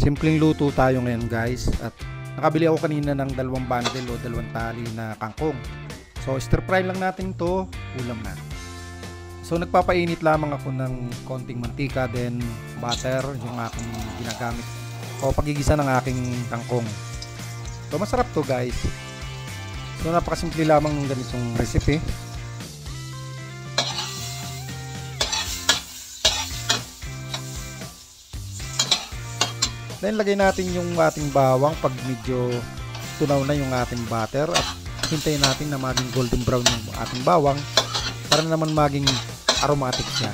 Simpleng luto tayo ngayon guys, at nakabili ako kanina ng 2 bundle o 2 tali na kangkong. So stir fry lang natin to, ulam na. So nagpapainit lamang ako ng konting mantika, then butter yung aking ginagamit o pagigisa ng aking kangkong. So masarap to guys. So napakasimple lamang ng ganitong recipe. Then lagay natin yung ating bawang pag medyo tunaw na yung ating butter, at hintayin natin na maging golden brown yung ating bawang para naman maging aromatic siya.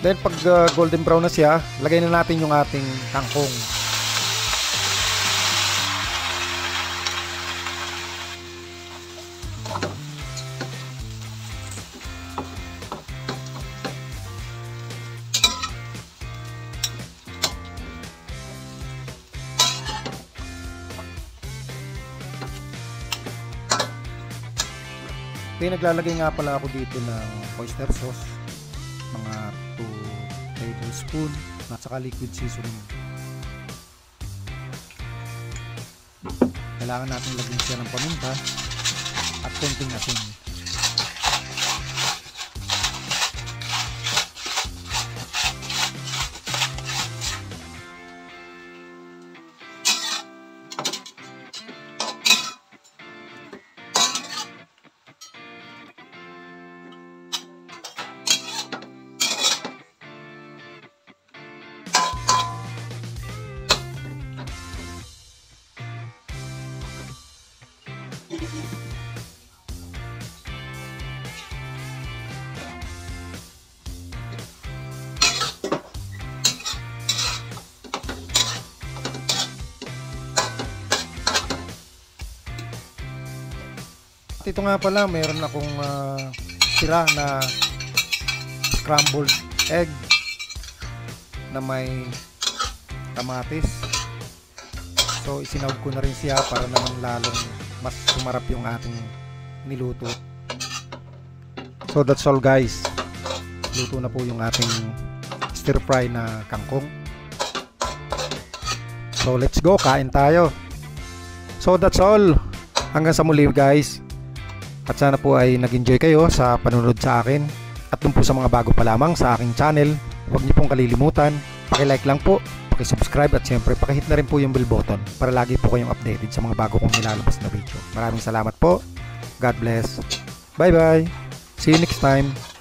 Then pag golden brown na siya, lagay na natin yung ating kangkong. Okay, naglalagay nga pala ako dito ng oyster sauce, mga 2 tablespoon, at saka liquid seasoning. Kailangan natin lagyan siya ng paminta at konting asin. At ito nga pala, meron akong tira na scrambled egg na may kamatis. So isinawag ko na rin siya para naman lalong mas sumarap yung ating niluto. So that's all guys. Luto na po yung ating stir fry na kangkong. So let's go, kain tayo. So that's all. Hanggang sa muli guys. At sana po ay nag-enjoy kayo sa panunod sa akin. At dun po sa mga bago pa lamang sa aking channel, huwag niyo pong kalilimutan, paki-like lang po, paki-subscribe, at syempre paki-hit na rin po yung bell button para lagi po kayong updated sa mga bago kong nilalabas na video. Maraming salamat po. God bless. Bye bye. See you next time.